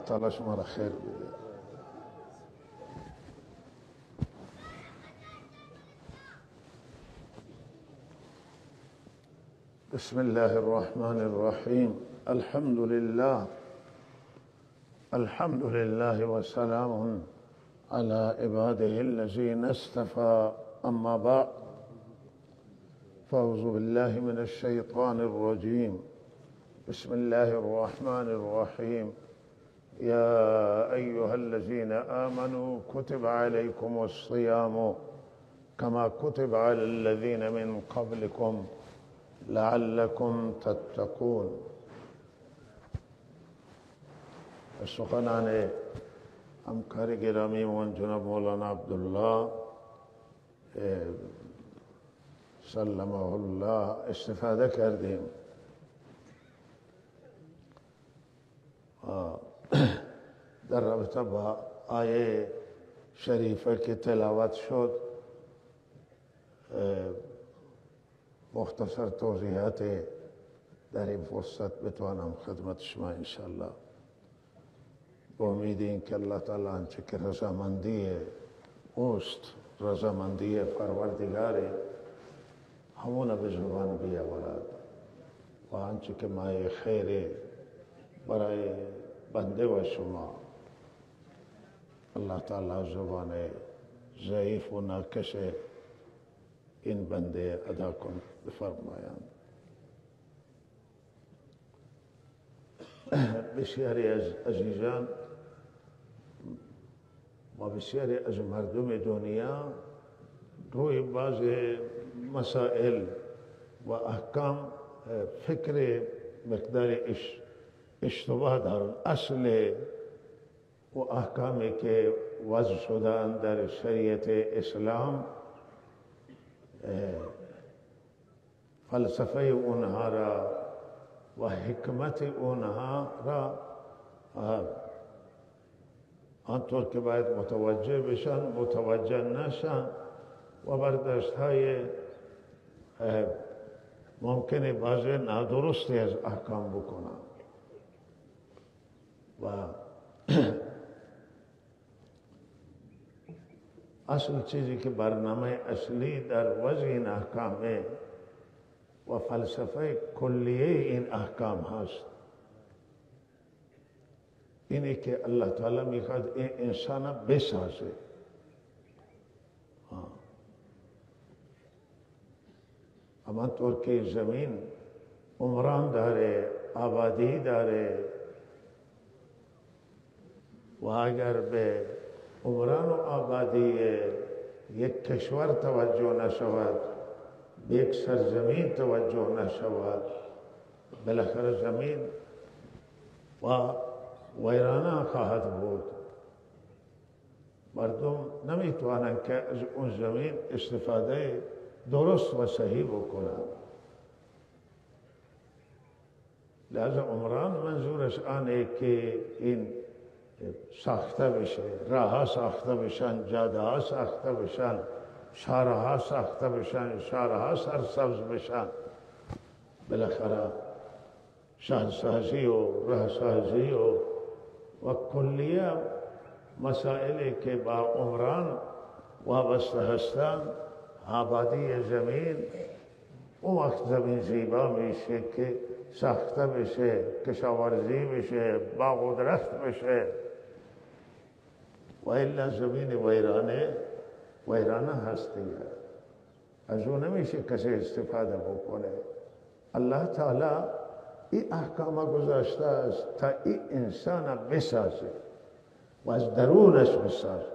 تعالى شما را خیر بده. بسم الله الرحمن الرحیم. الحمد لله وسلام على عباده الذين اصطفى. اما بعد فاعوذ بالله من الشيطان الرجيم. بسم الله الرحمن الرحيم. يا أيها الذين آمنوا كتب عليكم الصيام كما كتب على الذين من قبلكم لعلكم تتقون. سخنان همکار گرامیمون جناب مولانا عبدالله سلمه الله استفاده کردیم. در رابطه با آیه شریفه که تلاوت شد مختصر توضیحات در این فرصت بتوانم خدمت شما انشاءالله. با امید این که الله تعالی آنچه که رضامندی اوست، رضامندی پروردگار، همون به زبان بیاورد و آنچه که مایه خیر برای بنده و شما الله تعالی زبان ضعیف و ناکس این بنده ادا کن بفرمایند. بسیاری از عزیزان و بسیاری از مردم دنیا روی بعض مسائل و احکام فکر مقدار اشتباه دارند. اصل و احکامی که وضع شدن در شریعت اسلام فلسفه اونها را و حکمت اونها را آنطور که باید متوجه بشن متوجه نشن و برداشت های ممکنه بعض نادرستی از احکام بکنن و اصل چیزی که برنامه اصلی در وضع این احکامه و فلسفه کلیه این احکام هست اینه که الله تعالی میخواد این انسان بسازه. همانطور که زمین عمران داره، آبادی داره و اگر به عمران و آبادی یک کشور توجه نشود، به یک سرزمین توجه نشود، بالاخره زمین و ویرانه خواهد بود. مردم نمیتوانند که از اون زمین استفاده درست و صحیح بکنند. لذا عمران منظورش آنه که این ساخته بشه، راه ها ساخته بشن، جاده ها ساخته بشن، شهرها ساخته بشن، شهرها سرسبز بشن، بالاخره شهرسازی و راهسازی و کلیه مسائلی که با عمران وابسته هستند، آبادی زمین، اون وقت زمین زیبا میشه که ساخته بشه، کشاورزی بشه، باغ و درخت بشه. و الا زمین ویرانه هست دیگه، از اون نمیشه کسی استفاده بکنه. الله تعالی این احکام گذاشته است تا این انسان بسازه و از درونش بسازه.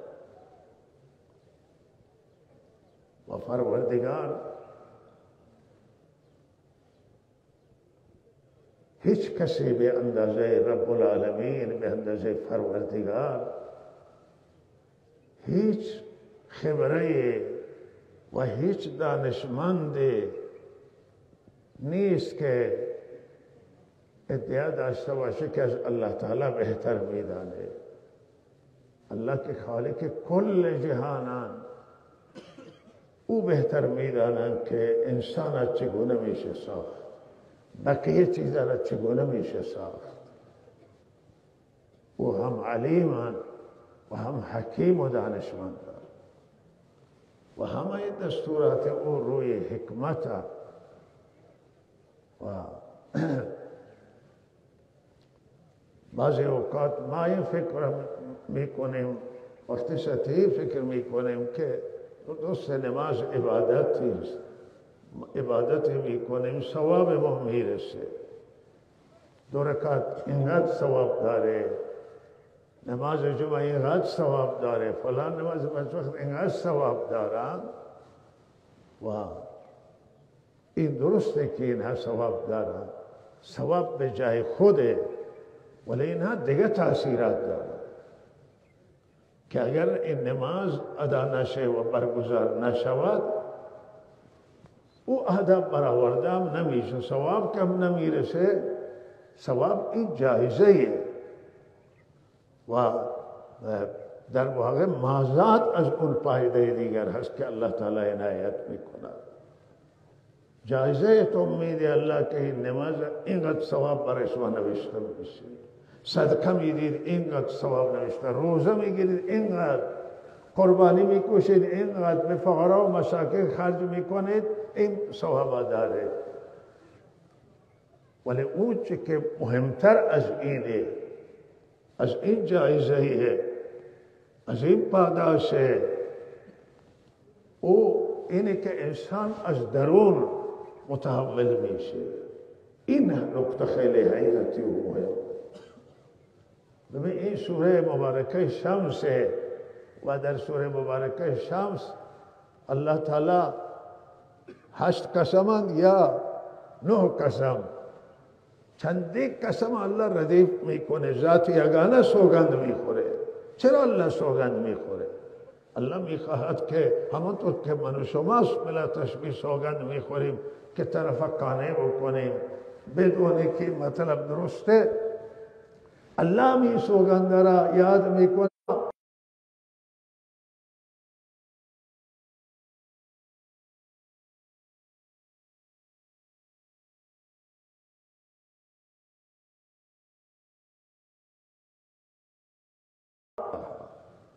و پروردگار هیچ کسی به اندازه رب العالمین، به اندازه پروردگار هیچ خبره و هیچ دانشمند نیست که ادعا داشته باشه که از الله تعالی بهتر میدانه. الله که خالق کل جهانان، او بهتر میدانند که انسان چگونه میشه ساخت، بقیه چیزا را چگونه میشه ساخت. او هم علیمان و هم حکیم و دانشمند و همه دستورات او روی حکمت و بعضی اوقات ما این فکر میکنیم وقتی سطحی فکر میکنیم که درست نماز عبادتی است، عبادتی میکنیم ثواب ما میرسه، 2 رکعت اینقدر ثواب داره، نماز جمعه اینقدر ثواب داره، فلان نماز پنج وقت اینقدر ثواب دارن و این درسته که اینها ثواب دارن، ثواب به جای خوده، ولی اینها دیگه تأثیرات دارن که اگر این نماز ادا نشه و برگزار نشود او اهداف برآورده هم نمیشه، ثواب کم نمیرسه، ثواب این جایزه و در واقع مازاد از اون فایده دیگر هست که الله تعالی عنایت میکنه. جایزه تو امید الله که این نماز اینقدر ثواب برای شما نوشته میشه، صدقه میدید اینقدر ثواب نوشته، روزه میگیرید اینقدر، قربانی میکشید اینقدر، به فقرا و مساکین خرج میکنید این ثواب داره. ولی اون چی که مهمتر از اینه، از این جایزه، از این پاداشه، او اینه که انسان از درون متحول میشه. این نکته خیلی حیرتی و مهم. ببین این سوره مبارکه شمس و در سوره مبارکه شمس الله تعالی 8 قسمند یا 9 قسم، چندی قسم الله ردیف میکنه، ذات یگانه سوگند میخوره. چرا الله سوگند میخوره؟ الله میخواهد که همانطور که من و شما بلا تشبیه سوگند میخوریم که طرف قانع بکنیم بدونه که مطلب درسته، الله می سوگند را یاد میکنه.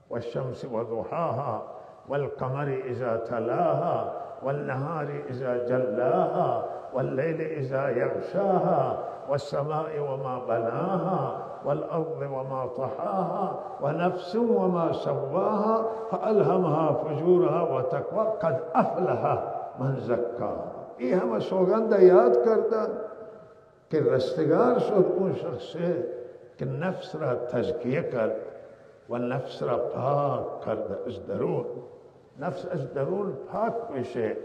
والشمس وضحاها والقمر إذا تلاها والنهار إذا جلاها والليل إذا يغشاها والسماء وما بناها والأرض وما طحاها ونفس وما سواها فألهمها فجورها وتقوى قد أفلح من زكاها. این همه سوگند یاد کردن که رستگار شد اون شخصه که نفس را تزکیه کرد و نفس را پاک کرد از درون. نفس از درون پاک میشه.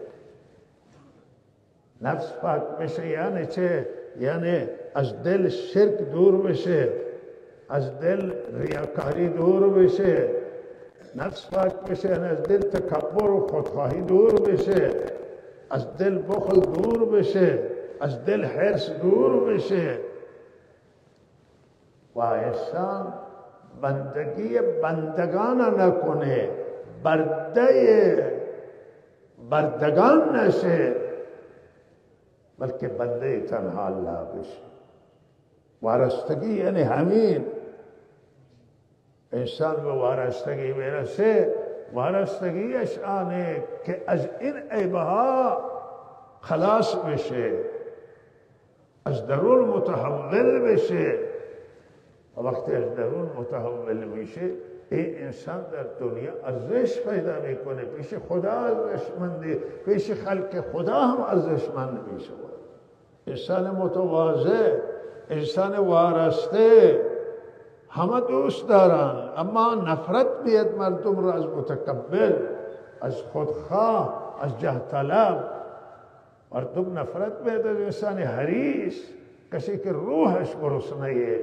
نفس پاک میشه یعنی چه؟ یعنی از دل شرک دور بشه، از دل ریاکاری دور بشه. نفس پاک بشه یعنی از دل تکبر و خودخواهی دور بشه، از دل بخل دور بشه، از دل حرص دور بشه و انسان بندگی بندگان نکنه، برده بردگان نشه، بلکه بنده تنها الله بشه. وارستگی یعنی همین. انسان به وارستگی برسه، وارستگیش آنه که از این عیبها خلاص بشه، از درون متحول بشه. و وقتی از درون متحول میشه این انسان در دنیا ارزش پیدا میکنه، پیش خدا ارزشمنده، پیش خلق خدا هم ارزشمند میشه. انسان متواضع، انسان وارسته همه دوست دارن، اما نفرت میاد مردم را از متکبر، از خودخواه، از جاه طلب. مردم نفرت میاد از انسان حریص، کسی که روحش گرسنه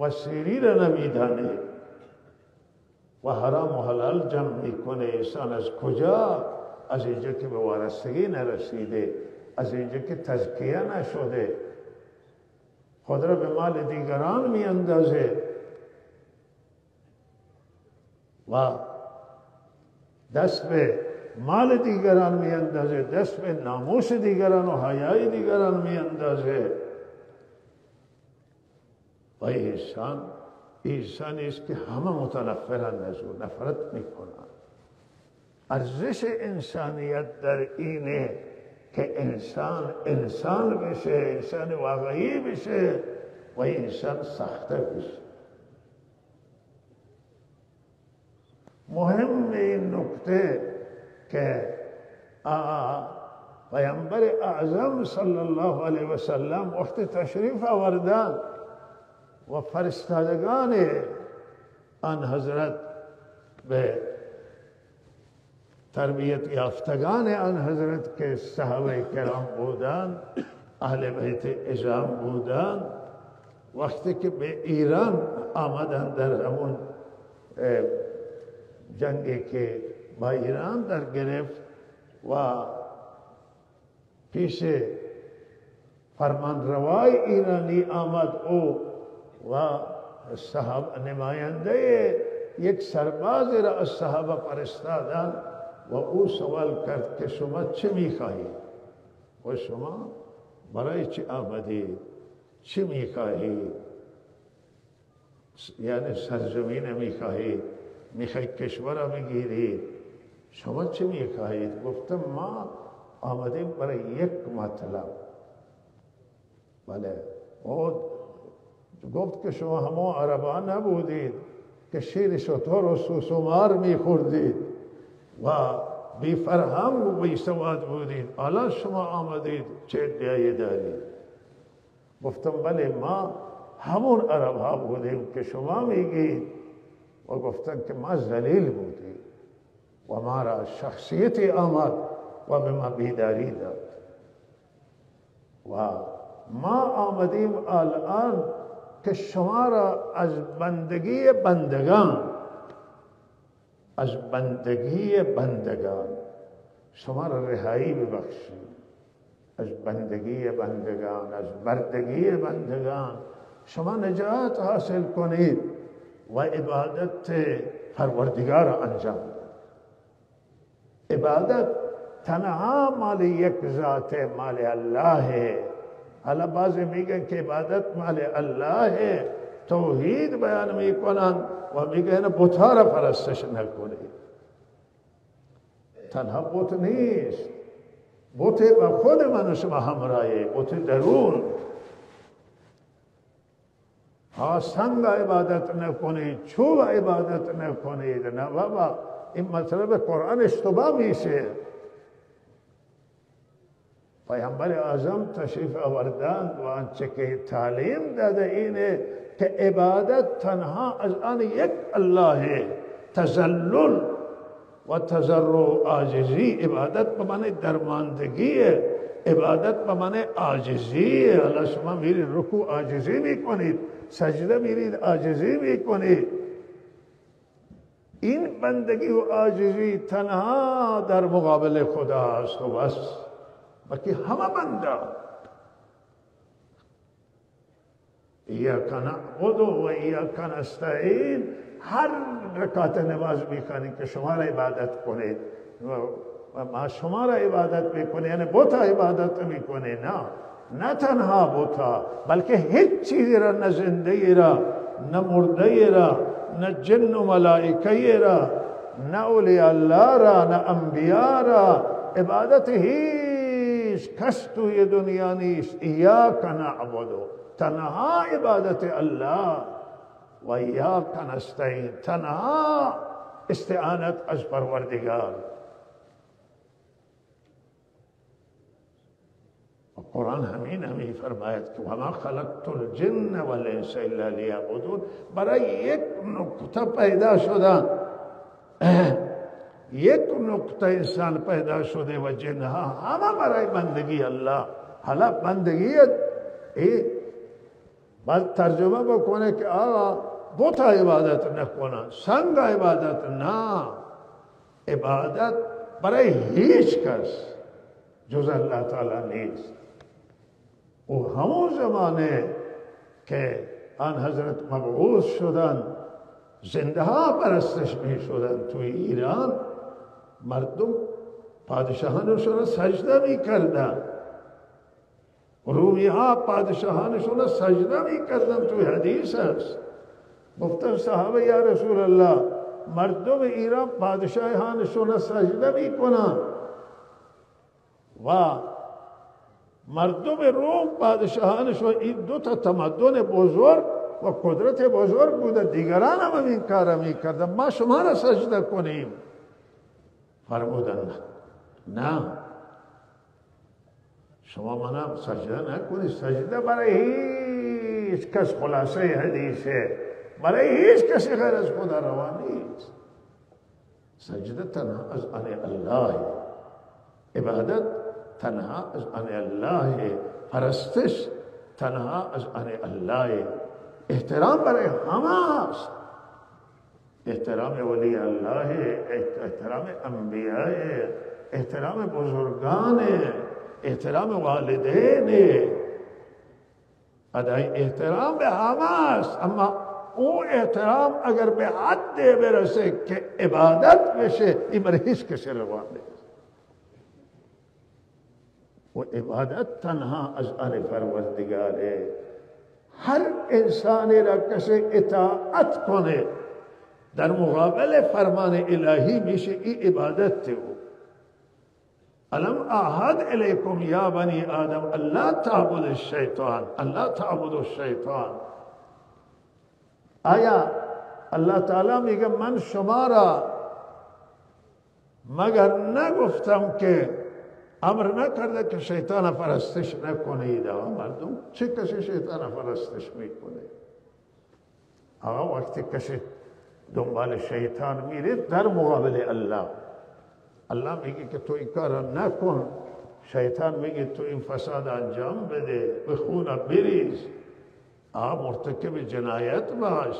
و سیری را نمیدانه و حرام و حلال جمع میکنه. انسان از کجا؟ از اینجا که به وارستگی نرسیده، از اینجا که تزکیه نشده، خود را به مال دیگران میاندازه و دست به مال دیگران میاندازه، دست به ناموس دیگران و حیای دیگران میاندازه. و انسان عیسی نیست که همه متنفرن از او، نفرت میکنن. ارزش انسانیت در اینه که انسان بشه، انسان واقعی بشه و انسان ساخته بشه. مهم این نکته که پیامبر اعظم صلی الله علیه و سلم وقتی تشریف آوردن و فرستادگان آن حضرت به تربیت یافتگان آن حضرت که صحابه کرام بودند، اهل بیت اعظم بودند، وقتی که به ایران آمدن در همون جنگی که با ایران در گرفت و پیش فرمانروای ایرانی آمد او و نماینده یک سرباز را از صحابه فرستادند و او سوال کرد که شما چه میخواهید و شما برای چی آمدید، چه میخواهید؟ یعنی سرزمین میخواهید، میخواهید کشور را بگیرید، شما چه میخواهید؟ گفتم ما آمدیم برای یک مطلب. بله. او گفت که شما همه عربان نبودید که شیر شتر و سوسمار میخوردید و بی فرهنگ و بی سواد بودید، الان شما آمدید چه ادعایی دارید؟ گفتم بله ما همون عرب ها بودیم که شما میگید. و گفتن که ما ذلیل بودیم و ما را شخصیتی آمد و به ما بیداری داد و ما آمدیم الان که شما را از بندگی بندگان شما را رهایی ببخشیم، از بندگی بندگان، از بردگی بندگان شما نجات حاصل کنید و عبادت پروردگار را انجام دهید. عبادت تنها مال یک ذات، مال الله. حالا بعضی میگن که عبادت مال الله، توحید بیان میکنن و میگن بت‌ها را پرستش نکنید. تنها بت نیست، بت با خود من و شما همراهه، بت درون. سنگ عبادت نکنید، چوب عبادت نکنید. نه بابا، این مطلب قرآن اشتباه میشه. پیامبر اعظم تشریف آوردند و آنچه که تعلیم داده اینه که عبادت تنها از آن یک الله، تذلل و تضرع عاجزی. عبادت به معنی درماندگی، عبادت به معنی عاجزی. حالا شما میرید رکوع عاجزی میکنید، سجده میرید عاجزی میکنید. این بندگی و عاجزی تنها در مقابل خدا است و بس. باقی همه بنده ایاک نعبد و ایاک نستعین. هر رکعت نماز میخوانید که شما را عبادت کنید و ما شما را عبادت میکنید، یعنی بت عبادت میکنید. نه تنها بت، بلکه هیچ چیزی را، نه زنده را، نه مرده را، نه جن و ملائکه را، نه اولیاء الله را، نه انبیاء را. عبادت هیچ کس توی دنیا نیست. ایاک نعبد، تنها عبادت الله، و ایاک نستعین، تنها استعانت از پروردگار. قرآن همین فرماید که وما خلقت الجن والانس الا لیعبدون. برای یک نقطه پیدا شدن، یک نقطه انسان پیدا شده و جنها همه برای بندگی الله. حالا بندگی بعد ترجمه بکنه که آقا بت عبادت نکنن، سنگ عبادت نه. عبادت برای هیچ کس جز الله تعالی نیست. و همون زمانه که آن حضرت مبعوث شدن، زنده ها پرستش می شدن توی ایران، مردم پادشاهانشون را سجده می کردن. رومی ها پادشاهانشون را سجده می کردن. توی حدیث است گفتن صحابه یا رسول الله مردم ایران پادشاهانشون سجده میکنن و مردم روم پادشاهانشون این دو تا تمدن بزرگ و قدرت بزرگ بوده، دیگران هم این کار میکردن، ما شما را سجده کنیم. فرمودن نه، شما منم سجده نکنید. سجده برای هیچ کس، خلاصه حدیثه، برای هیچ کسی غیر از خدا روا نیست. سجده تنها از آن الله، عبادت تنها از آن الله، پرستش تنها از آن الله. احترام برای همه است، احترام ولی الله، احترام انبیاء، احترام بزرگان، احترام والدین. ادای احترام به همه است، اما او احترام اگر به حد برسه که عبادت بشه، این برای هیچ کسی روا نیست. و عبادت تنها از آن پروردگاره. هر انسانی را کسی اطاعت کنه در مقابل فرمان الهی میشه این عبادت او. الم اعهد الیکم یا بنی آدم الا تعبدوا الشیطان، الا تعبدوا الشیطان. آیا الله تعالی میگه من شما را مگر نگفتم که امر نکرده که شیطان پرستش نکنید؟ مردم چه کسی شیطان پرستش میکنه؟ آقا وقتی کسی دنبال شیطان میرید در مقابل الله، الله میگه که تو این کار نکن، شیطان میگه تو این فساد انجام بده، به خون بریز، مرتکب جنایت باش.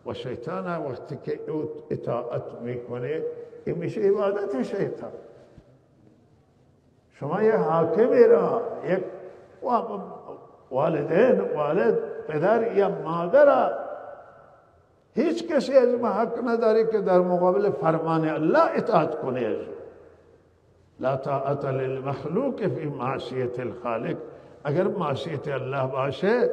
و شیطان وقتی که اطاعت میکنه این میشه عبادت شیطان. شما یک حاکمی را، یک والدین، والد، پدر یا مادر، هیچ کسی از ما حق نداره که در مقابل فرمان الله اطاعت کنه. لا طاعت للمخلوق فی معصیت الخالق. اگر معصیت الله باشه،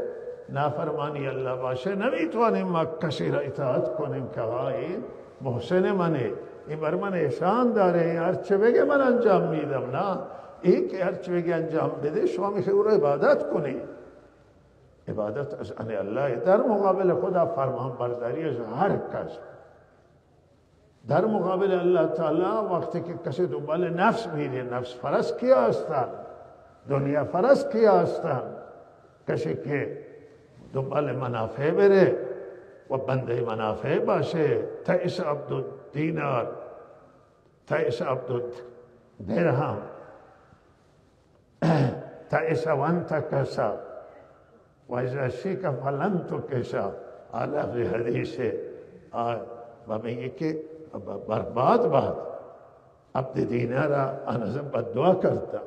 نافرمانی الله باشه، نمیتوانیم ما کسی را اطاعت کنیم که این محسن منه، این بر من احسان داره، این هرچه بگه من انجام میدم. نه، این که هرچه بگه انجام بده شما میخوای او را عبادت کنید. عبادت از آن الله در مقابل خدا فرمان برداری از هر کس. در مقابل الله تعالی وقتی که کسی دنبال نفس میره، نفس پرست کیا هستند؟ دنیا پرست کیا هستند؟ کسی که دنبال منافع بره و بنده منافع باشه. تعیس عبد الدینار، تعیس عبد الدرهم، تعیس وانت کسا و اذا شیک فلن تکشا. آلا فی حدیثه و میگه که برباد باد عبد دینارا. آن ازم بددعا کرده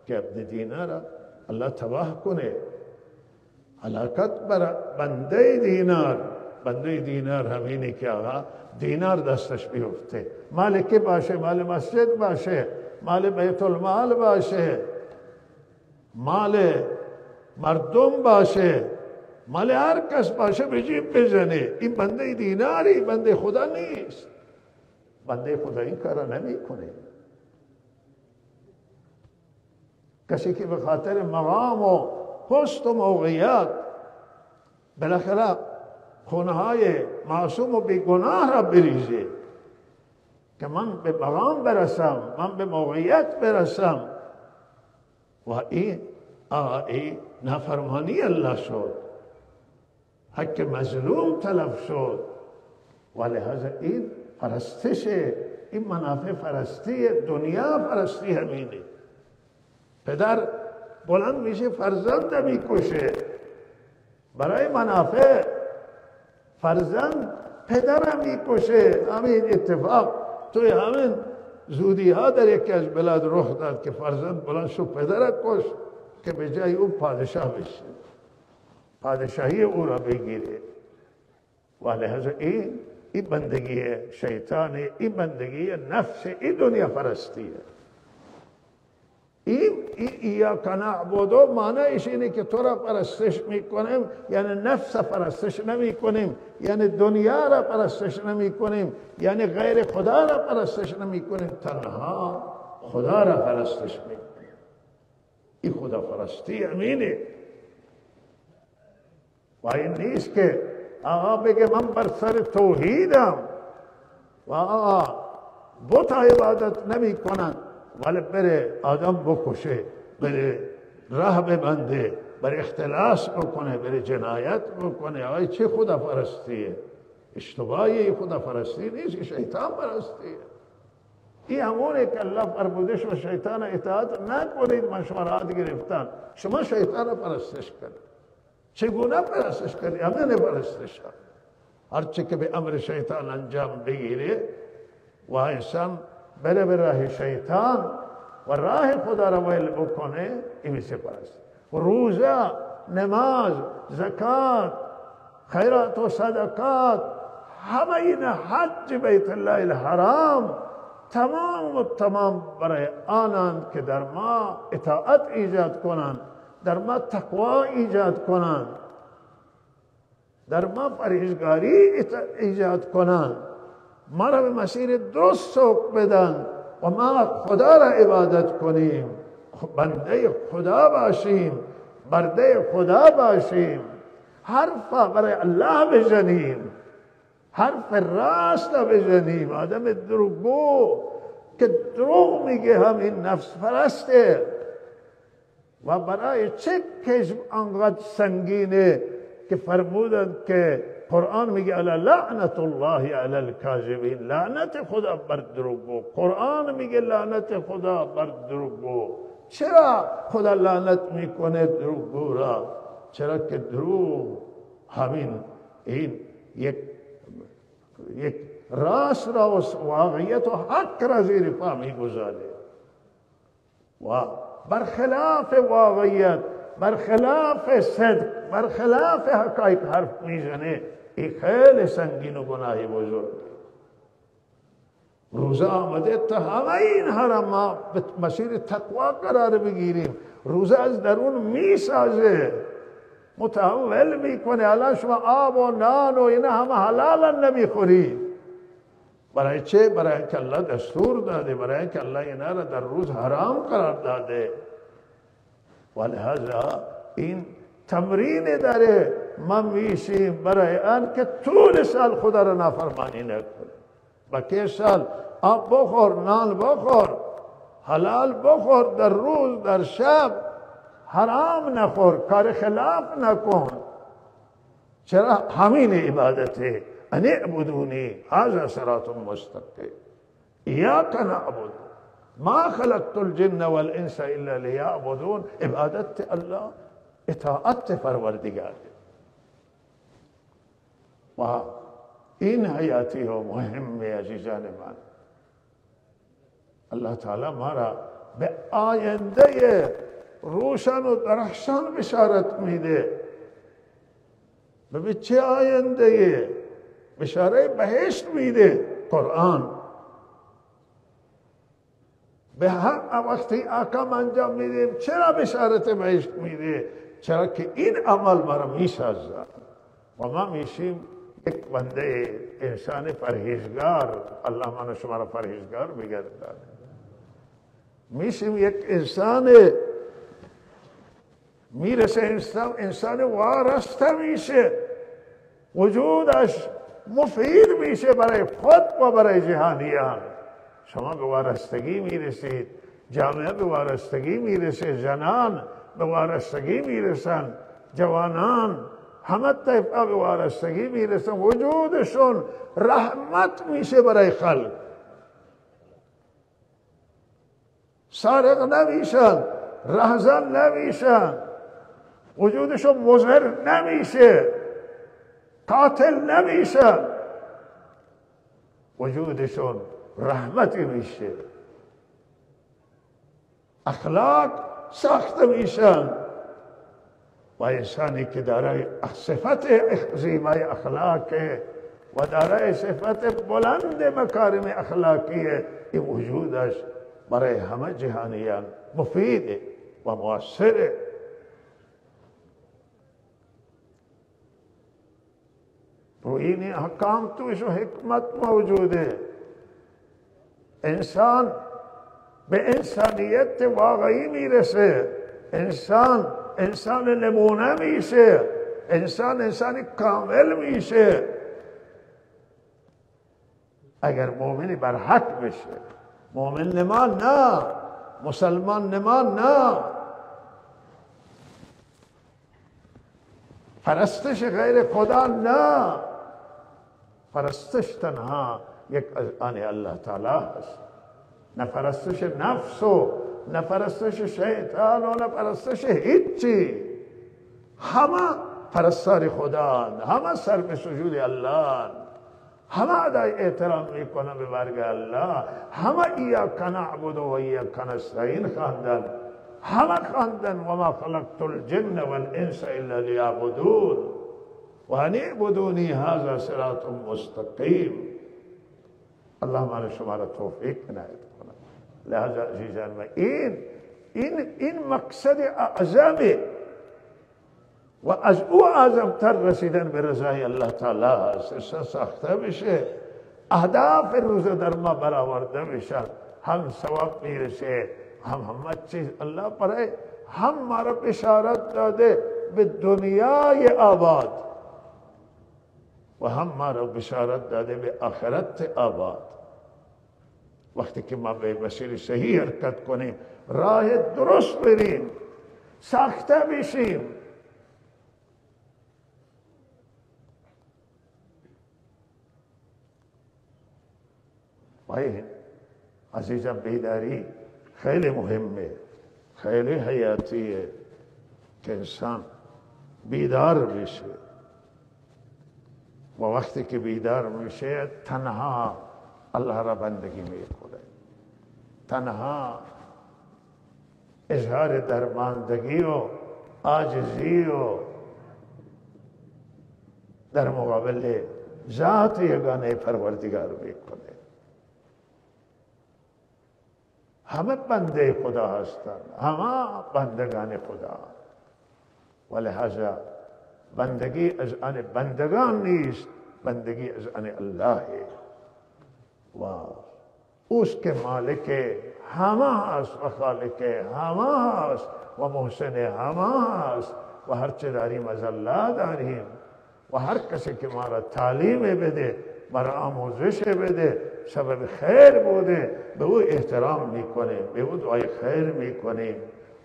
که عبد دینارا الله تباه کنه، هلاکت بر بنده دینار. بنده دینار همینه که آقا دینار دستش بیفته، مالکی باشه، مال مسجد باشه، مال بیت المال باشه، مال مردم باشه، مال هر کس باشه به جیب بزنه، این بنده دیناری، بنده خدا نیست. بنده خدا این کارا نمی کنه. کسی که به خاطر مقام و پست و موقعیت بالاخره خونهای معصوم و بیگناه را بریزه که من به مقام برسم، من به موقعیت برسم، و این نافرمانی الله شد، حق مظلوم تلف شد. و لحاظ این پرستش، این منافع پرستی، دنیا پرستی همینه. پدر بلند میشه فرزند میکشه برای منافع، فرزند پدر میکشه. همین اتفاق توی همین زودی ها در یکی از بلاد رخ داد که فرزند بلند شو پدر کش که به جای او پادشاه بشه، پادشاهی او را بگیره. و لحاظ این بندگی شیطان، این بندگی نفس، این دنیا پرستیه. ایاک نعبد معنیش اینه که تو را پرستش میکنیم، یعنی نفس پرستش نمیکنیم، یعنی دنیا را پرستش نمیکنیم، یعنی غیر خدا را پرستش نمیکنیم، تنها خدا را پرستش میکنیم. این خدا پرستی امینه. و این نیست که آقا بگه من بر سر توحیدم و آقا بت عبادت نمی کنن ولی بره آدم بکشه، بره راه ببنده، بره اختلاس بکنه، بره جنایت بکنه. آقای چه خدا پرستیه؟ اشتباهی خدا پرستی نیست، شیطان پرستیه. این همونه که الله فرموده شما شیطان اطاعت نکنید، من شما را گرفتن، شما شیطان را پرستش کنید. چگونه پرستش کنید؟ همه پرستش ها. هرچه که به امر شیطان انجام بگیره و انسان بره به راه شیطان و راه خدا را ویل بکنه، این میشه پرست. روزه، نماز، زکات، خیرات و صدقات، همه این حج بیت الله الحرام تمام برای آنند که در ما اطاعت ایجاد کنند، در ما تقوا ایجاد کنند، در ما پرهیزگاری ایجاد کنند، ما را به مسیر درست سوق بدن و ما خدا را عبادت کنیم، بنده خدا باشیم، برده خدا باشیم، حرف برای الله بزنیم، حرف راست بزنیم. آدم دروغگو که دروغ میگه همین نفس پرسته. و برای چه کذب انقدر سنگینه که فرمودند که قرآن میگه الا لعنت الله علی الکاذبین، لعنت خدا بر دروغگو. قرآن میگه لعنت خدا بر دروغگو. چرا خدا لعنت میکنه دروغگو را؟ چرا که دروغ همین این یک راست را و واقعیت و حق را زیر پا میگذاره و برخلاف واقعیت، برخلاف صدق، برخلاف حقایق حرف میزنه. این خیلی سنگین و گناه بزرگ. روزه آمده تا همه این حرام به مسیر تقوا قرار بگیریم. روزه از درون میسازه، متحول میکنه. الان شما آب و نان و اینا همه حلال نمیخوری. برای چه؟ برای اینکه الله دستور داده، برای اینکه الله اینا را در روز حرام قرار داده. ولهذا این تمرین داره. ما میشیم برای آن که طول سال خدا را نافرمانی نکنه. بقیه سال آب بخور، نان بخور، حلال بخور، در روز در شب حرام نخور، کار خلاف نکن. چرا؟ همین عبادته. ان اعبدونی هذا صراط مستقیم. ایاک نعبد ما خلقت الجن والانس الا لیعبدون. عبادت الله اطاعت پروردگار. و این حیاتی و مهمه عزیزان من. الله تعالی ما را به آینده روشن و درخشان بشارت میده. به چه آینده؟ بشاره بهشت میده قرآن. به هر وقتی احکام انجام میدیم. چرا بشارت بهشت میده؟ چرا که این عمل ما را میسازه و ما میشیم یک بنده انسان پرهیزگار. الله من شما را پرهیزگار بگردد. میشیم یک انسان میرسه، انسان وارسته میشه، وجودش مفید میشه برای خود و برای جهانیان. شما به وارستگی میرسید، جامعه به وارستگی میرسه، زنان به وارستگی میرسن، جوانان همه طیفه به وارستگی میرسن. وجودشون رحمت میشه برای خلق. سارق نمیشن، رهزن نمیشن، وجودشون مضر نمیشه، قاتل نمیشن، وجودشون رحمتی میشه، اخلاق ساخته میشن. و انسانی که دارای صفت زیبای اخلاق و دارای صفت بلند مکارم اخلاقی، این وجودش برای همه جهانیان مفیده و مؤثره. تو این احکام توش حکمت موجوده. انسان به انسانیت واقعی میرسه، انسان نمونه میشه، انسان کامل میشه اگر مؤمنی بر حق بشه. مؤمن نما نه، مسلمان نما نه. پرستش غیر خدا نه، پرستش تنها یک از آن الله تعالی است. نه پرستش نفس و نه پرستش شیطان و نه پرستش هیچی. همه پرستار خدا، همه سر به سجود الله، همه ادای احترام میکنن به برگ الله، همه ایاک نعبد و ایاک نستعین خواندن، همه خواندن و ما خلقت الجن والانس الا لیعبدون و ان اعبدونی هذا صراط مستقیم. الله من شما را توفیق عنایت کنه. لہذا عزیزان من این مقصد اعظمه و از او اعظمتر رسیدن به رضای الله تعالی است. ساخته بشه، اهداف روز در ما برآورده بشن، هم ثواب میرسه، هم همه چیز. الله برای هم ما را بشارت داده به دنیای آباد و هم ما را بشارت داده به آخرت آباد. وقتی که ما به مسیر صحیح حرکت کنیم، راه درست بریم، ساخته بشیم، وای عزیزم بیداری خیلی مهمه، خیلی حیاتیه که انسان بیدار بشه و وقتی که بیدار میشه تنها الله را بندگی میکنه، تنها اظهار درماندگی و عاجزی و در مقابل ذات یگانه پروردگار میکنه. همه بنده خدا هستند، همه بندگان خدا، ولهذا بندگی از آن بندگان نیست، بندگی از آن الله و اوست که مالک همه هست و خالق همه هست و محسن همه هست و هر چه داریم از الله داریم و هر کسی که ما را تعلیم بده، ما را آموزش بده، سبب خیر بوده، به او احترام میکنیم، به او دعای خیر میکنیم،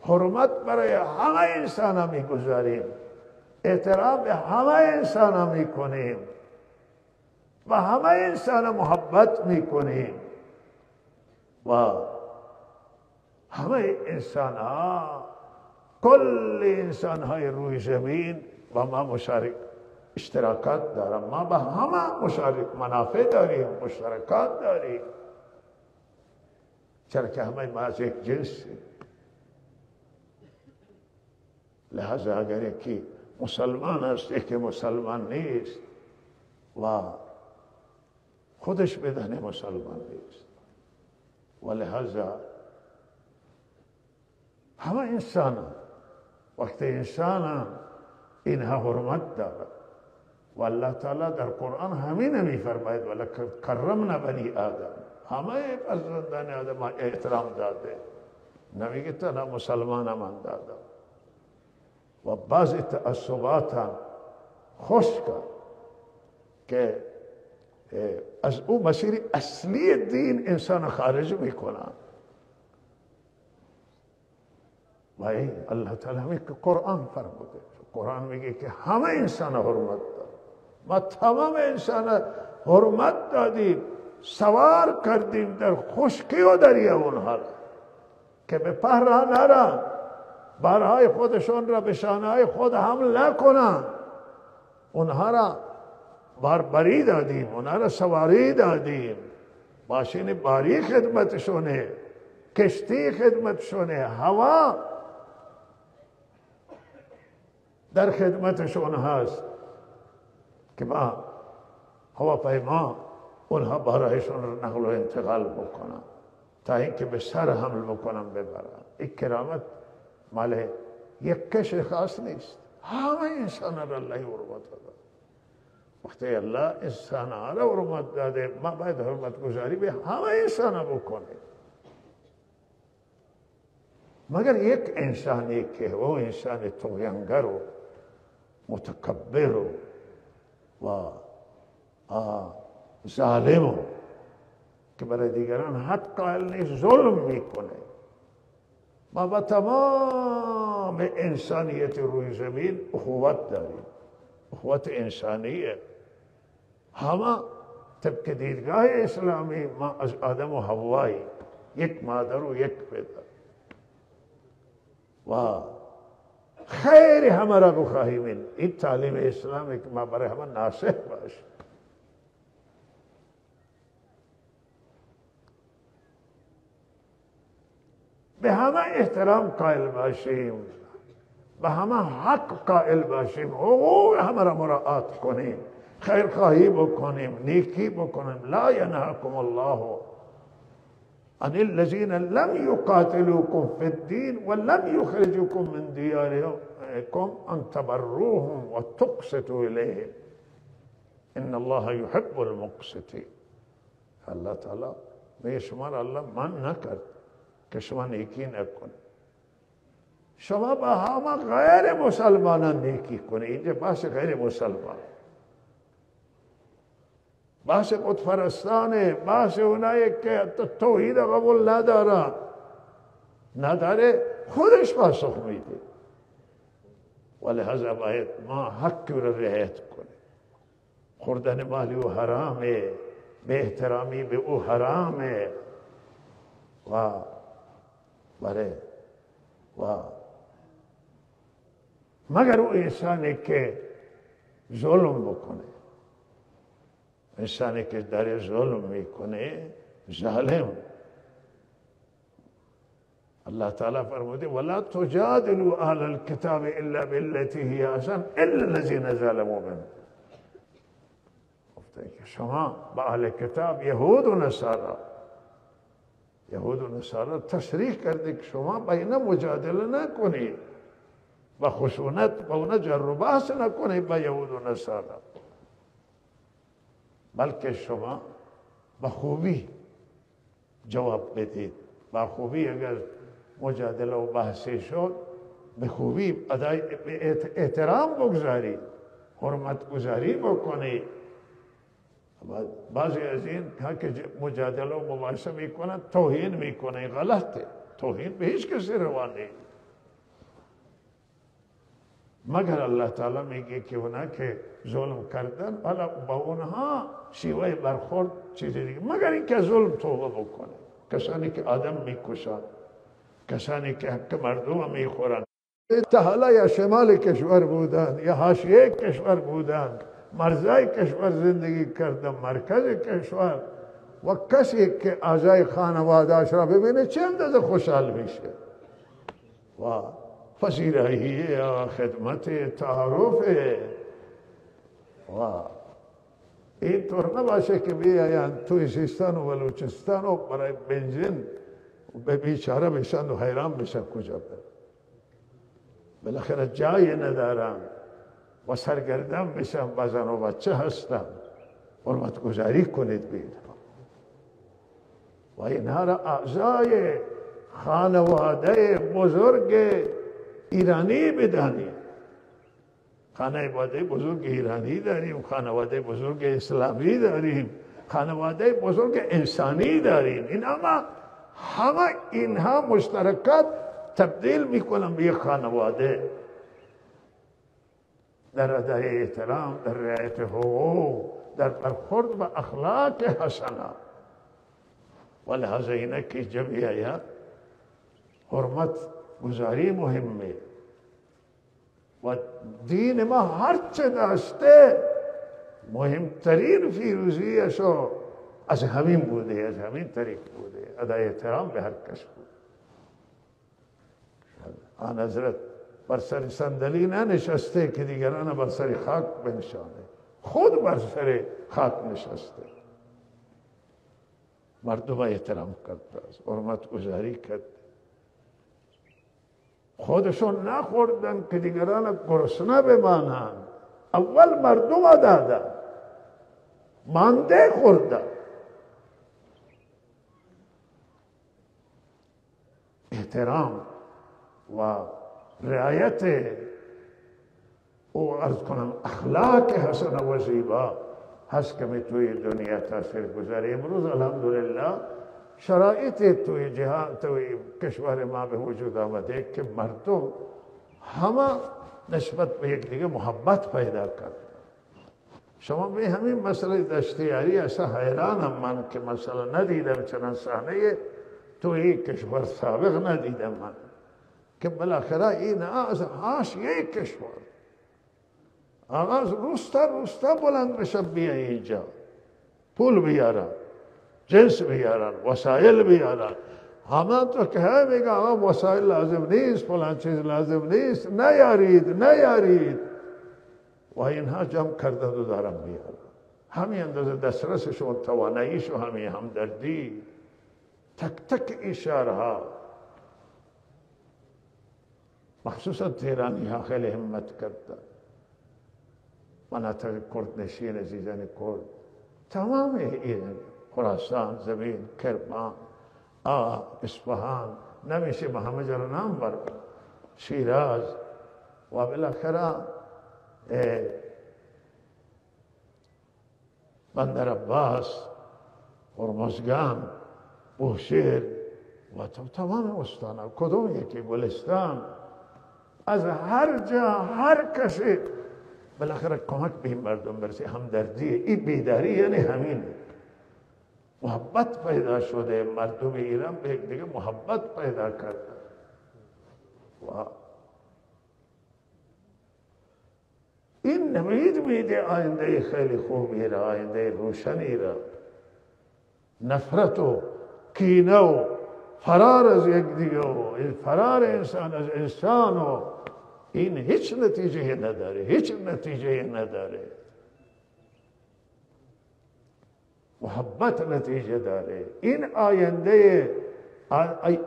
حرمت برای همه انسان ها میگذاریم، احترام به همه انسان ها میکنیم و همه انسان ها محبت میکنیم و همه انسان ها، کل انسان های روی زمین با ما مشارک اشتراکات دارم، ما با همه مشارک منافع داریم، مشترکات داریم، چرا که همه ما از یک جنسیم. لہذا اگر یکی مسلمان است یکی مسلمان نیست و خودش بدانه مسلمان نیست و لہذا همه انسان وقتی انسان اینها حرمت دارد و الله تعالی در قرآن همین میفرماید ولقد کرمنا بنی آدم، همه فرزندان آدم احترام داده، نمیگه تنها مسلمان من دادم و بعضی تعصبات خشک که از او مسیر اصلی دین انسان خارج میکنن. و این الله تعالی میگه که قرآن فرموده، قرآن میگه که همه انسان حرمت داد، ما تمام انسان حرمت دادیم، سوار کردیم در خشکی و دریا اونها که به پهرا نرن، بارهای خودشون را به شانهای خود حمل نکنن، اونها را باربری دادیم، اونها را سواری دادیم، ماشین باری خدمتشونه، کشتی خدمتشونه، هوا در خدمتشون هست که با هواپیما اونها بارهایشون را نقل و انتقال بکنن. تا اینکه به سر حمل بکنم ببرم. این کرامت مال یک کش خاص نیست، همه انسان را الله حرمت داده. وقتی الله انسان را حرمت داده، ما باید حرمت گذاری به همه انسان بکنه، مگر یک انسانی که او انسان طغیانگر و متکبر و ظالم که برای دیگران حد قائل نیست، ظلم میکنه. ما با تمام انسانیت روی زمین اخوت داریم، اخوت انسانیه. همه طبق دیدگاه اسلامی ما از آدم و حوایی، یک مادر و یک پدر، و خیر همه را بخواهیم. این تعلیم اسلامی که ما برای همه ناصح باش. به همه احترام قائل باشیم، به همه حق قائل باشیم، حقوق همه را مراعات کنیم، خیر خواهی بکنیم، نیکی بکنیم. لا ینهاکم الله عن الذين لم يقاتلوكم في الدين ولم يخرجوكم من دياركم ان تبروهم وتقسطوا اليهم ان الله يحب المقسطين. الله تعالی به شما را الله من نکرد که شما نیکی نکنید. شما با همه غیر مسلمانان نیکی کنید. اینجا بحث غیر مسلمان، بحث بتپرستانه، بحث اونایی که توحید قبول نداره خودش پاسخ میده. ولهذا باید ما حق را رعایت کنیم. خوردن مال او حرامه، به احترامی به او حرامه، و مگر او انسانی که ظلم بکنه، انسانی که در ظلم میکنه ظالم. الله تعالی فرموده ولا تجادلوا اهل الكتاب الا بالتي هي احسن الا الذين ظلموا منهم. گفته که شما با اهل کتاب یهود و نصارا تصریح کرده که شما با اینا مجادله نکنید، با خشونت با اونا جر و بحث نکنید با یهود و نصارا، بلکه شما با خوبی جواب بدید. با خوبی اگر مجادله و بحثی شد، به خوبی احترام بگذارید، حرمت گذاری بکنید. بعضی از این که مجادله و مباحثه میکنن توهین میکنن، غلطه. توهین به هیچ کسی روا نیست، مگر الله تعالی میگه که اونا که ظلم کردن حالا با اونها شیوه برخورد چیزی دیگه، مگر اینکه ظلم توبه بکنه. کسانی که آدم میکشن، کسانی که حق مردم میخورن، تا حالا یا شمال کشور بودن یا حاشیه کشور بودن، مرزای کشور زندگی کردن، مرکز کشور، و کسی که اعضای خانواده‌اش را ببینه چه اندازه خوشحال میشه، و پذیرایی، خدمت، تعارف. و اینطور نباشه که بیاین توی سیستان و بلوچستان و برای بنزین به بیچاره بشن و حیران بشن کجا برن، بالاخره جایی ندارن و سرگردن بشن، با زن و بچه هستن. حرمت گذاری کنید بید و اینها را اعضای خانواده بزرگ ایرانی بدانید. خانواده بزرگ ایرانی داریم، خانواده بزرگ اسلامی داریم، خانواده بزرگ انسانی داریم. این همه اینها مشترکات تبدیل میکنن به یک خانواده، در ادای احترام، در رعایت حقوق، در برخورد با اخلاق حسنه. ولهذا اینا که جمعیت حرمت گذاری مهمه، و دین ما هرچه داشته مهمترین فیروزیشو از همین بوده، از همین طریق بوده، ادای احترام به هر کس بود. آن حضرت بر سر صندلی ننشسته که دیگران بر سر خاک بنشانه، خود بر سر خاک نشسته. مردم احترام کرده است، حرمت گذاری کرد. خودشون نخوردن که دیگران گرسنه بمانند. اول مردم دادن، مانده خوردن. احترام و رعایت او ارز کنم اخلاق حسن و زیبا هست که می توی دنیا تاثیر گذاره. امروز الحمدلله شرایط توی جهان توی کشور ما به وجود آمده که مردم همه نسبت به یک دیگه محبت پیدا کرد. شما به همین مسئله دشتیاری اصلا حیرانم من که مثلا ندیدم چنان صحنه توی کشور سابق ندیدم من که بالاخره این از حاشیه کشور آغاز روستا بلند بشن بیا اینجا، پول بیارن، جنس بیارن، وسایل بیارن. همه تو که میگه آقا وسایل لازم نیست، فلان چیز لازم نیست، نیارید و اینها جمع کرده و دارن بیارن. همین اندازه دسترسشون، تواناییشون، همین همدردی، تک تک اشاره ها. مخصوصا تهرانی ها خیلی همت کردن. مناطق کرد نشین عزیزان کرد تمام ایران، خراسان، زمین، کرمان، اصفهان، نمیشه به همه جا نام برد، شیراز و بالاخره بندر عباس، هرمزگان، بوشهر و تمام استان، کدوم یکی گلستان، از هر جا هر کسی بالاخره کمک به این مردم برسه. همدردی، این بیداری یعنی همین محبت پیدا شده. مردم ایران به یک دیگه محبت پیدا کرده و این نمید میده آینده خیلی خوبی را، آینده روشنی را. نفرت و کینه و فرار از یک دیگه و فرار انسان از انسان و این هیچ نتیجه نداره. محبت نتیجه داره. این آینده،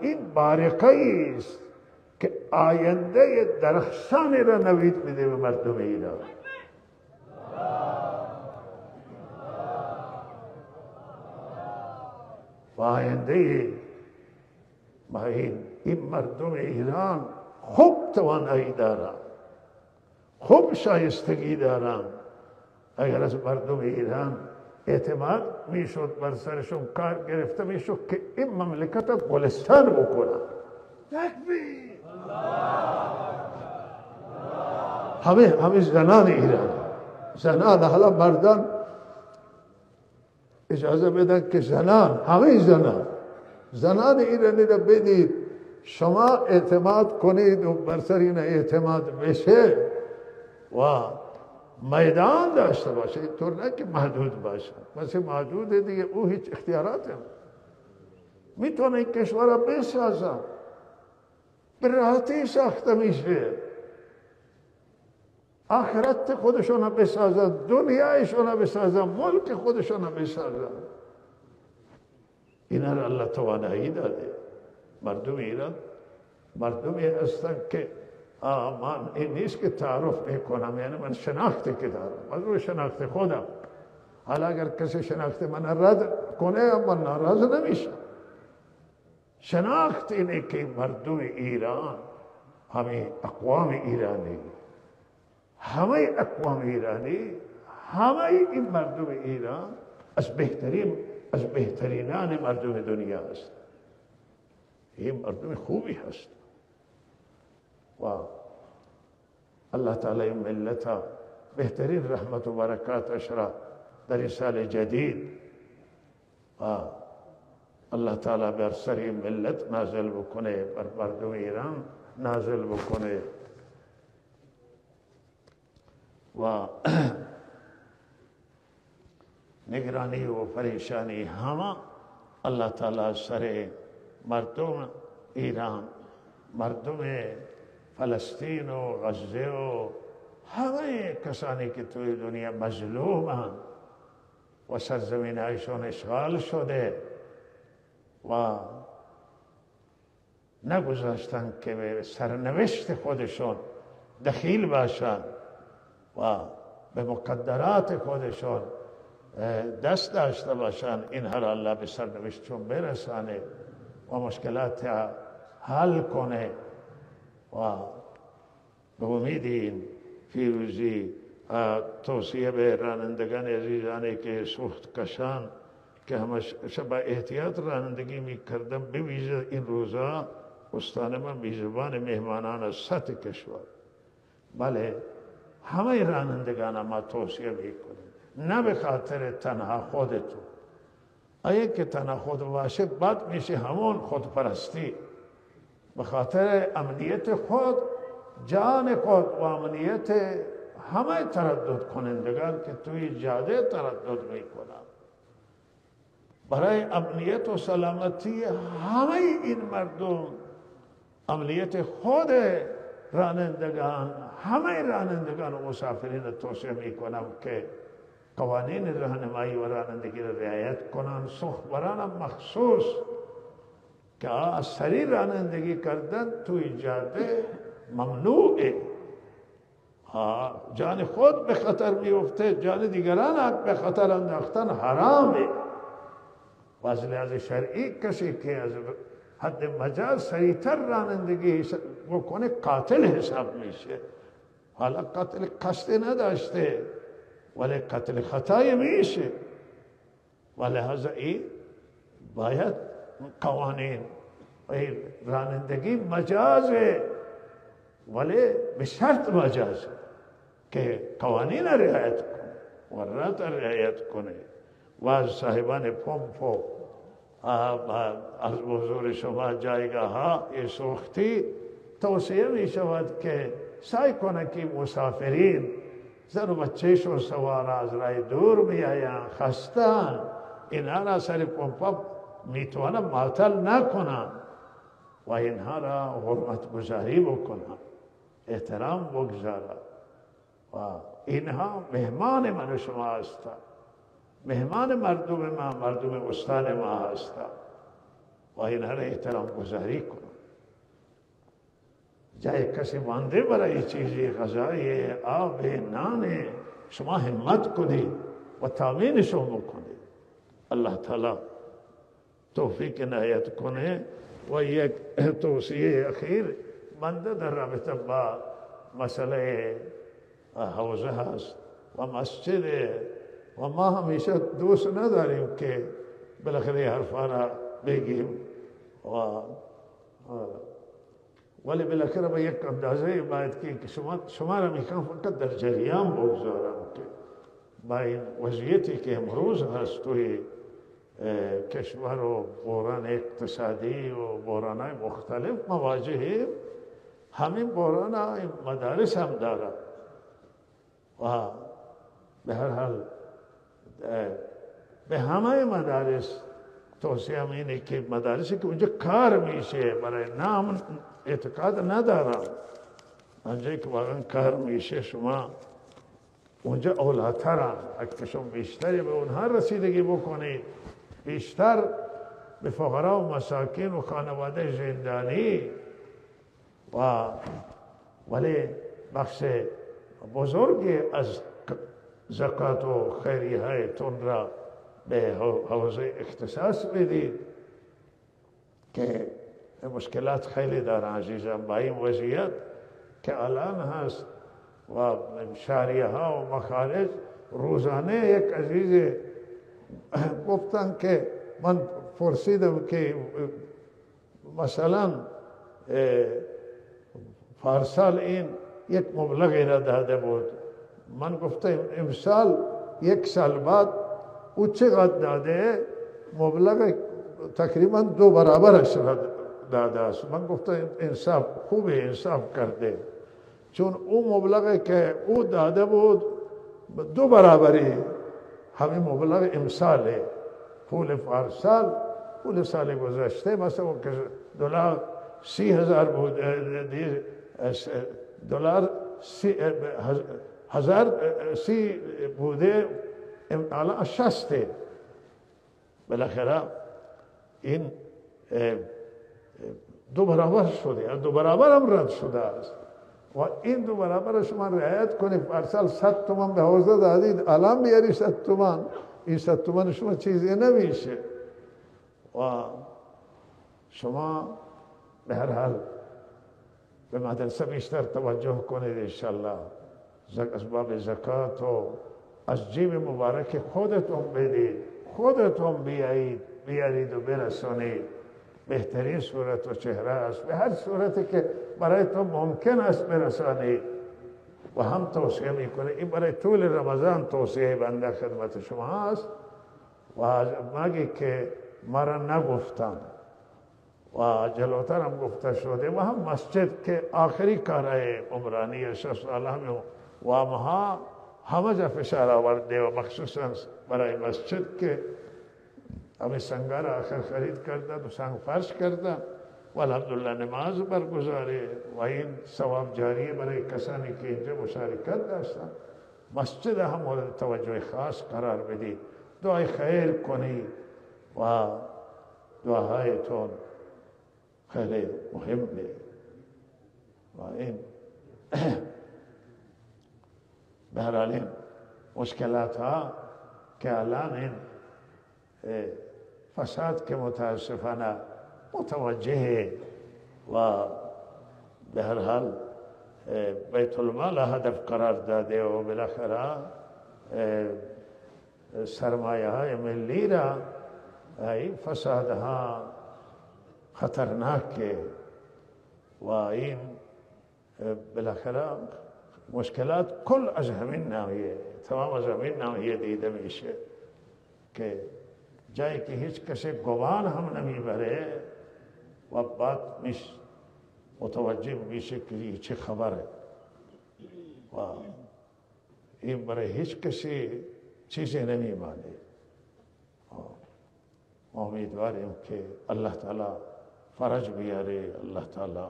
این بارقه است که آینده درخشانی را نوید میده به مردم ایران. و آینده این مردم ایران خوب توانایی دارن، خوب شایستگی دارن. اگر از مردم ایران اعتماد میشد بر سرشون کار گرفته میشد که این مملکت گلستان بکنن. همه زنان ایران، زنان، حالا مردان اجازه بدن که همه زنان ایرانی را بدید، شما اعتماد کنید و بر سر این اعتماد بشه و میدان داشته باشه. اینطور نه که محدود باشه. مثل محدود دیگه او هیچ اختیارات هم میتونه این کشور را بسازن، به راحتی ساخته میشه. آخرت خودشون را بسازن، دنیایشون را بسازن، ملک خودشون را بسازن. اینا را الله توانایی داده. مردم ایران مردمی هستن که من این نیست که تعارف میکنم، یعنی من شناختی که دارم، من روی شناخت خودم. حالا اگر کسی شناخت من رد کنه من ناراض نمیشم. شناخت اینه که مردم ایران، همه اقوام ایرانی، همه این مردم ایران از بهترینان مردم دنیا است. این مردم خوبی هست و الله تعالی این ملت بهترین رحمت و برکاتش را در این سال جدید الله تعالی بر سر این ملت نازل بکنه، بر مردم ایران نازل بکنه و نگرانی و پریشانی همه الله تعالی سر مردم ایران، مردم فلسطین و غزه و همه کسانی که توی دنیا مظلومند و سرزمین هایشون اشغال شده و نگذاشتن که به سرنوشت خودشون دخیل باشن و به مقدرات خودشون دست داشته باشن. اینها را الله به سرنوشتشون برسانه و مشکلات حل کنه و به امید این پیروزی توصیه به رانندگان عزیزانی که سوخت کشان که همیشه با احتیاط رانندگی میکردم، به ویژه این روزا استان من میزبان مهمانان از سطح کشور، بله همه رانندگان ما توصیه میکنیم نه به خاطر تنها خودتون، اگه که تنها خود باشه بد میشه همون خودپرستی، به خاطر امنیت خود، جان خود و امنیت همه تردد کنندگان که توی جاده تردد میکنن، برای امنیت و سلامتی همه این مردم، امنیت خود رانندگان، همه رانندگان و مسافرین توصیه میکنم که قوانین راهنمایی و رانندگی را رعایت کنند. سوخبران مخصوص که از سریع رانندگی کردن توی جاده ممنوعه، جان خود به خطر میفته، جان دیگران به خطر انداختن حرامه و از لحاظ شرعی کسی که از حد مجاز سریعتر رانندگی بکنه قاتل حساب میشه. حالا قتل قصد نداشته ولی قتل خطای میشه و لحاظ این باید قوانین رانندگی مجازه ولی به شرط مجازه که قوانین رعایت کنه و رد رعایت کنه و از صاحبان پمپ و از حضور شما جایگاه ها سوختی توصیه می شود که سعی کنه که مسافرین زن و بچهشون سوار از راه دور می آیند خستن، اینها را سر پمپ میتوانن معطل نکنن و اینها را حرمت گذاری بکنن، احترام بگذارن و اینها مهمان من و شما هستند، مهمان مردم ما، مردم استان ما هستند و اینها را احترام گذاری کنن. جای کسی مانده برای چیزی غذای آب نان شما همت کنید و تامینشون بکنید. الله تعالی توفیق عنایت کنه. و یک توصیه اخیر بنده در رابطه با مسئله حوزه هست و مسجد و ما همیشه دوست نداریم که بالاخره حرفا را بگیم ولی بالاخره به یک اندازه باید که شما را میخوام فقط در جریان بگذارم که با این وضعیتی که امروز هست توی کشور و بحران اقتصادی و بحران‌های مختلف مواجهیم. همین بحران مدارس هم دارد و به هر حال به همه مدارس توصیه هم اینه که مدارسی که اونجا کار میشه برای نام اعتقاد ندارم، اونجایی که واقعا کار میشه شما اونجا اولاترن، اکتشون بیشتری به اونها رسیدگی بکنید، بیشتر به فقرا و مساکین و خانواده زندانی ولی بخش بزرگی از زکات و خیریه هایتون را به حوزه اختصاص بدید که مشکلات خیلی دارن عزیزم با این وضعیت که الان هست و شهریه ها و مخارج. روزانه یک عزیز گفتن که من پرسیدم که مثلا پارسال این یک مبلغی را داده بود، من گفتم امسال یک سال بعد او چقدر داده؟ مبلغ تقریبا 2 برابرش را داده است. من گفتم انصاف خوبه، انصاف کرده، چون او مبلغی که او داده بود 2 برابری همین مبلغ امساله. پول پارسال، پول سال گذشته مثلا که دلار 30,000 بود، دلار 1030 بوده، الان 60. بالاخره این دو برابر شده، دو برابر هم رد شده است و این دو برابر شما رعایت کنید. ارسال 100 تومان به حوزه دادید، الان بیاری 100 تومان، این 100 تومان شما چیزی نمیشه و شما به هر حال به مدرسه بیشتر توجه کنید انشالله. اسباب زکات و از جیب مبارک خودتون بدید، خودتون بیارید و برسونید. بهترین صورت و چهره است، به هر صورتی که برای تو ممکن است برسانید و هم توصیه میکنه. این برای طول رمضان توصیه بنده خدمت شما است و مگی که مرا نگفتن و جلوتر هم گفته شده و هم مسجد که آخری کارهای عمرانی 6 ساله و ما همه جا فشار آورده و مخصوصا برای مسجد که همه سنگار آخر خرید کردن و سنگ فرش کردن و الحمدلله نماز برگزاره و این ثواب جاریه برای کسانی که اینجا مشارکت داشتن. مسجد هم مورد توجه خاص قرار بدید، دعای خیر کنید و دعاهایتون خیلی مهمه و این به هر حال این مشکلات ها که الان این فساد که متاسفانه متوجه و به هر حال بیت المال هدف قرار داده و بالاخره سرمایه های ملی را این فسادها خطرناکه و این بالاخره مشکلات کل از همین ناحیه، تمام از همین ناحیه دیده میشه که جایی که هیچ کسی گمان هم نمیبره و بعد متوجه میشه که چه خبره و این برای هیچ کسی چیزی نمیمانه. امیدواریم که الله تعالی فرج بیاره، الله تعالی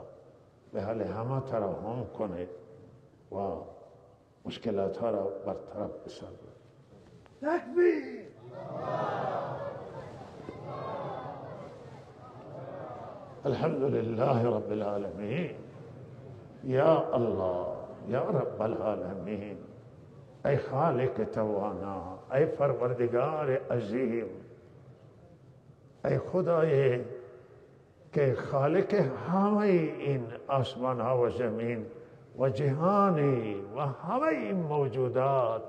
به حال همه ترحم کنه و مشکلات ها را برطرف بسازه. تکبیر! الحمد لله رب العالمین. یا الله، یا رب العالمین، ای خالق توانا، ای پروردگار عظیم، ای خدای که خالق همه این آسمان ها و زمین و جهانی و همه این موجودات،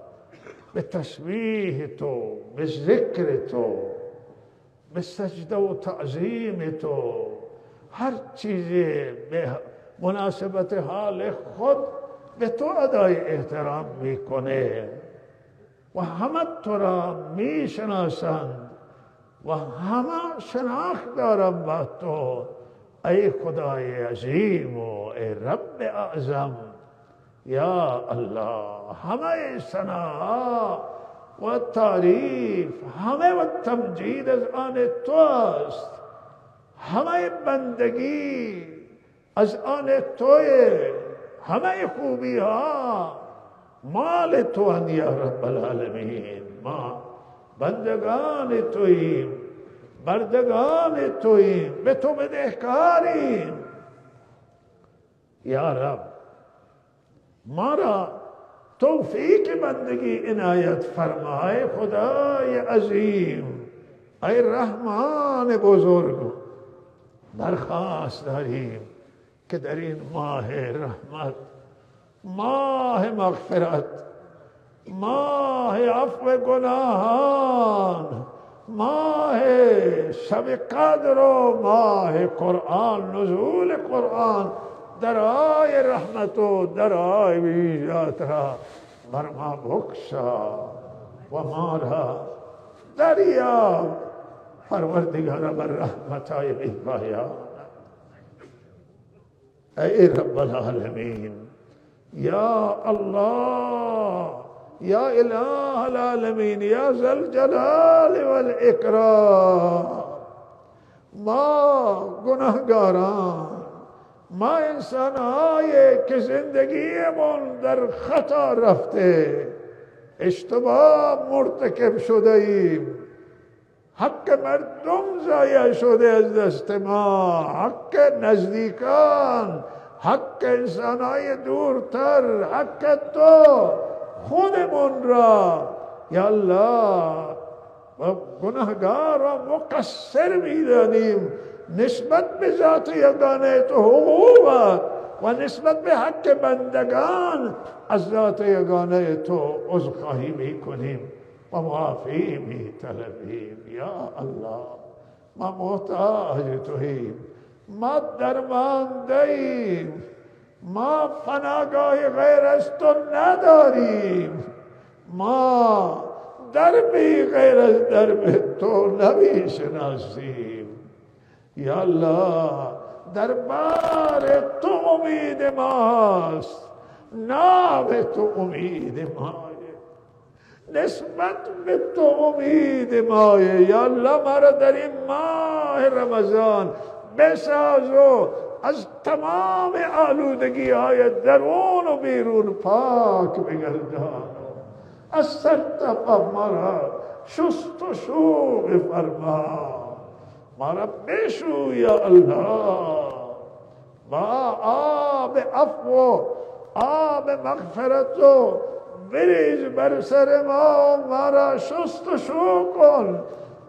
به تسبیح تو، به ذکر تو، به سجده و تعظیم تو، هر چیزی به مناسبت حال خود به تو ادای احترام میکنه و همه تو را میشناسند و همه شناخت دارم با تو، ای خدای عظیم و ای رب اعظم. یا الله، همه ثنا و تعریف، همه و تمجید از آن تو است، همه بندگی از آن توه، همه خوبی ها مال تو هن یا رب العالمین. ما بندگان توییم، بردگان توییم، به تو بدهکاریم. یا رب، ما را توفیق بندگی عنایت فرمای. خدای عظیم، ای رحمان بزرگ، درخواست داریم که در این ماه رحمت، ماه مغفرت، ماه عفو گناهان، ماه شب قدر و ماه قرآن، نزول قرآن، درای رحمت و درای بیجات را بر ما بکشا و ما را دریاب پروردگار بر رحمتای بی‌پایان. ای رب العالمین، یا الله، یا اله العالمین، یا ذا الجلال والاکرام، ما گناهگاران، ما انسان‌هایی که زندگیمون در خطا رفته، اشتباه مرتکب شده ایم، حق مردم ضایع شده از دست ما، حق نزدیکان، حق انسانهای دورتر، حق تو خودمون را یا الله و گناهگار و مقصر میدانیم نسبت به ذات یگانه تو حقوقت و نسبت به حق بندگان از ذات یگانه تو عذرخواهی میکنیم و معافی میطلبیم. یا الله ما محتاج توییم، ما درمانده ایم، ما پناهگاه غیر از تو نداریم، ما دربی غیر از درب تو نمیشناسیم. یا الله دربار تو امید ماست، نام تو امید ماست، نسبت به تو امید مایه. یا الله ما را در این ماه رمضان بساز و از تمام آلودگی های درون و بیرون پاک بگردان، از سر تا پا ما را شست و شو بفرما، ما را بشو یا الله با آب عفو، آب مغفرت و بریز بر سر ما را شست و شو کن،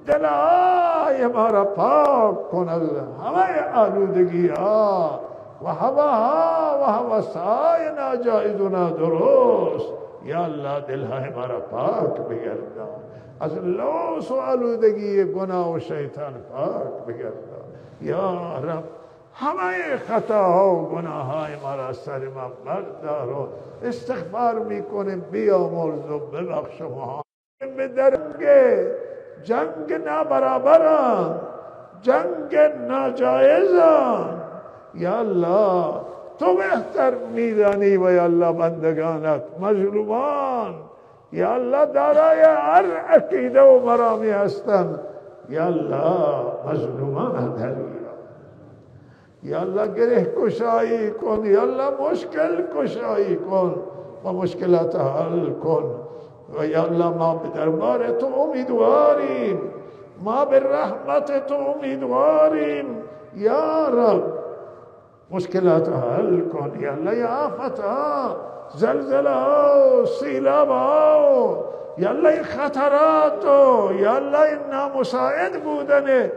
دلهای ما را پاک کن از همه آلودگی ها و هواها و هوسهای ناجایز و نادرست. یا الله دلهای ما را پاک بگردان، از لوس و آلودگی گناه و شیطان پاک بگردان. یا رب همه خطاها و گناههای ما را سر ما بردار و استغفار میکنیم بیامرز و ببخش ما. به درنگ جنگ نابرابران، جنگ ناجایزان، یا الله تو بهتر میدانی و یا الله بندگانت مظلومان یا الله دارای هر عقیده و مرامی هستند، یا الله مظلومان داری، یا الله گره کشایی کن، یا الله مشکل کشایی کن و مشکلات حل کن. و یا الله ما به دربار تو امیدواریم، ما به رحمت تو امیدواریم. یا رب مشکلات حل کن، یا الله یا آفت ها، زلزله ها، سیلاب ها، یا الله خطرات، یا الله این نامساعد بودن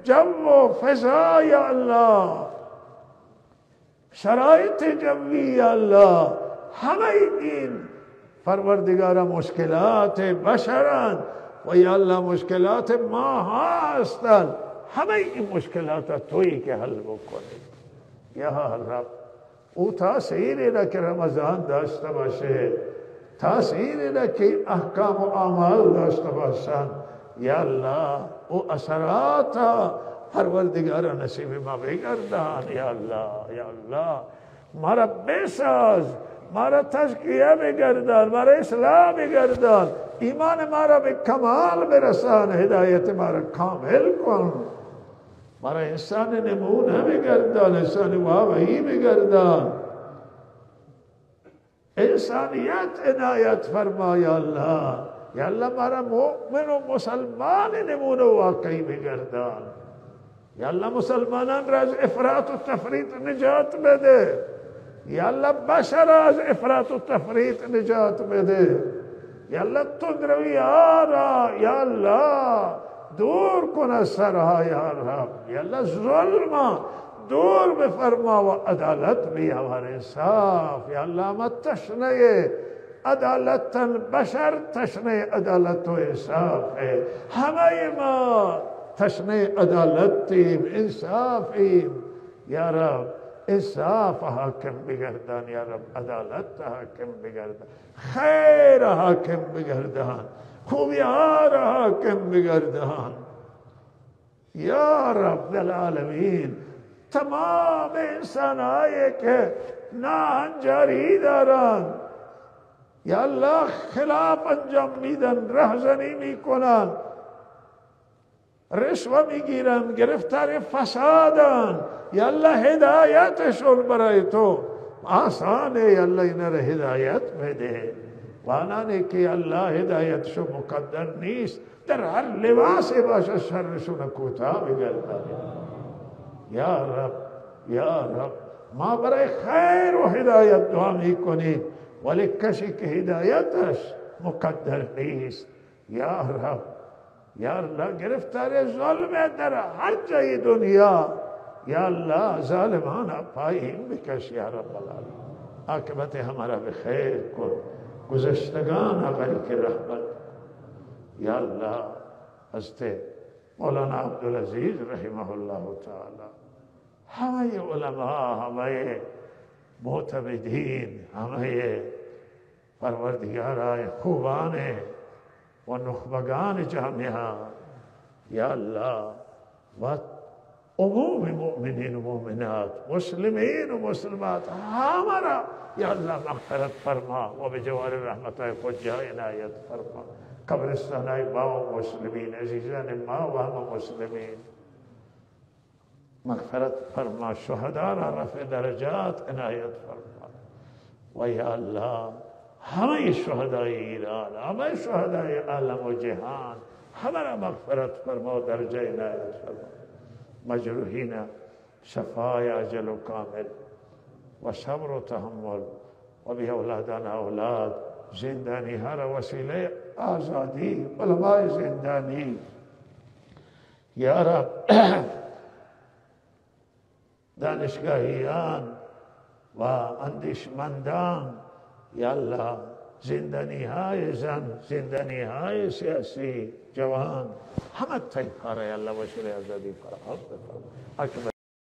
جو و فضا، یا الله شرایط جوی، یا الله همه این پروردگار مشکلات بشرند و یا الله مشکلات ما هستند، همه این مشکلات تویی که حل بکنی. یا رب او تاثیری را که رمضان داشته باشه، تاثیری را که احکام و اعمال داشته باشند، یا الله او اثرات پروردگار نصیب ما بگردان. یا الله، یا الله ما را بساز، ما را تزکیه بگردان، ما را اصلاح بگردان، ایمان ما را به کمال برسان، هدایت ما را کامل کن، ما را انسان نمونه بگردان، انسان واقعی بگردان، انسانیت عنایت فرما. یا الله، یا الله ما را مؤمن و مسلمان نمونه واقعی بگردان. یا الله مسلمانان را از افراط و تفریط نجات بده، یا الله بشر از افراط و تفریط نجات بده. یا الله تندروی ها را یا الله دور کن از سرها. یا رب، یا الله ظلم دور بفرما و عدالت بیاور، انصاف. یا الله ما تشنه عدالت، بشر تشنه عدالت و انصاف ہے، همه ما تشنه عدالتیم، انصافیم. یا رب انصاف حاکم بگردان، یا رب عدالت حاکم بگردان، خیر حاکم بگردان، خوبی ها را حاکم بگردان. یا رب العالمین تمام انسان هایی که ناهنجاری دارند، یا الله خلاف انجام میدن، رهزنی میکنن، رشوه میگیرن، گرفتار فسادن، یا الله هدایتشون برای تو آسانه. یا الله اینا را هدایت بده و آنانی که الله هدایتشو مقدر نیست در هر لباسی باشه شرشون کوتاه بگردانید. یا رب یا رب ما برای خیر و هدایت دعا میکنید، ولی کسی که هدایتش مقدر نیست یا رب یا الله گرفتار ظلم در هر جای دنیا، یا الله ظالمان پایین بکش یا رب العالمین. عاقبت ہمارا بخیر کن، گذشتگان غریق رحمت یا اللہ. حضرت مولانا عبدالعزیز رحمہ اللہ تعالی، ہمیں علماء، ہمیں معتمدین، ہمیں پروردگارائے خوبان و نخبگان جامعہ یا اللہ، و عموم مؤمنین و مؤمنات، مسلمین و مسلمات ہمارا یا اللہ مغفرت فرما و بجوار رحمت خود جائے عنایت فرما. قبرستان ما و مسلمین، عزیزان ما و ہم مسلمین مغفرت فرما، شہداء را رفع درجات عنایت فرما. و یا اللہ ہمیں شہداء ایران، ہمیں شہداء عالم و جہان ہمارا مغفرت فرما و درجہ عنایت فرما. مجروحین شفای عجل و کامل و صبر و تحمل، و بھی اولادان اولاد زندانی ہر وسیلہ آزادی، علماء زندانی یا رب، دانشگاهیان و اندیشمندان یا اللہ، زندانی های زن، زندانی های سیاسی، جوان، همه تیپاره یا اللہ وشور آزادی فرما.